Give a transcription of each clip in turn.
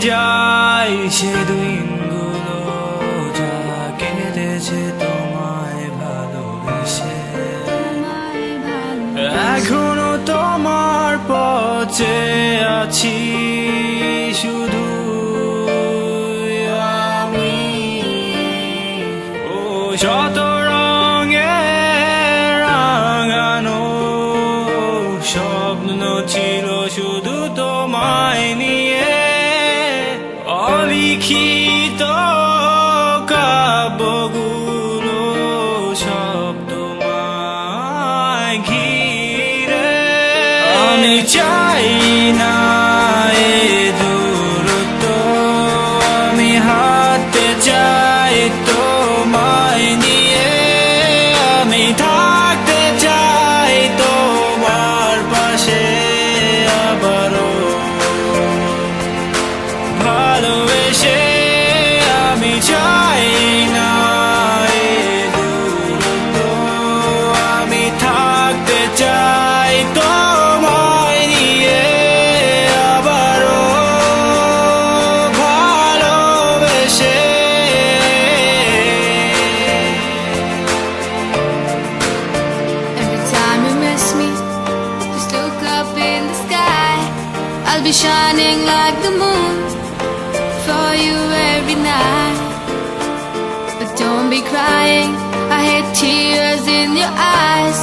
যাই সে দিনগুলো যা কেটেছে তোমায় ভালোবেসে। এখনো তোমার পথে আছি শুধু আমি। ও শত রঙে রাঙানো স্বপ্ন ছিল শুধু তোমায় নিয়ে। অলিখিত কাব্যগুলো সব তোমায় ঘিরে। আমি চাই না এ দূরত্ব, আমি হাঁটতে চাই তোমায় নিয়ে। আমি থাকতে চাই তোমার পাশে আবারও ভালোবেসে। আমি চাই না এ দূরত্ব, আমি থাকতে চাই তোমায় নিয়ে আবারও ভালোবেসে। Every time you miss me, just look up in the sky. I'll be shining like the moon for you every night. But don't be crying, I hate tears in your eyes.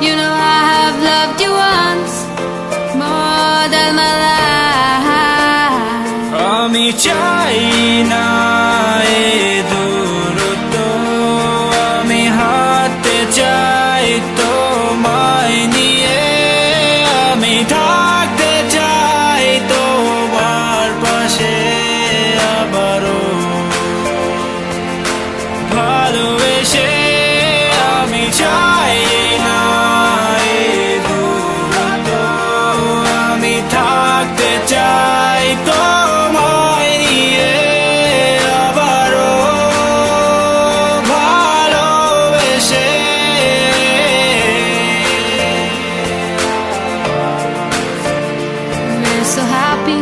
You know I have loved you once, more than my life. আমি চাই না এ দূরত্ব, আমি হাঁটতে চাই তোমায় নিয়ে। আমি থাকতে চাই তোমার পাশে আবারও ভালোবেসে। আমি চাই না এ দূরত্ব, আমি থাকতে চাই তোমায় নিয়ে আবারও ভালোবেসে। We're so happy,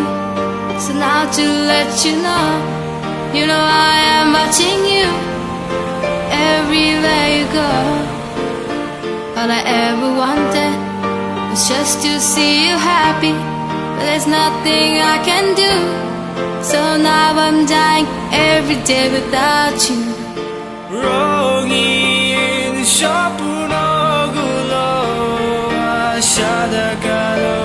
so now to let you know I am watching you everywhere you go. All I ever wanted was just to see you happy, but there's nothing I can do. So now I'm dying every day without you. রঙিন স্বপ্নগুলো আশা দেখালো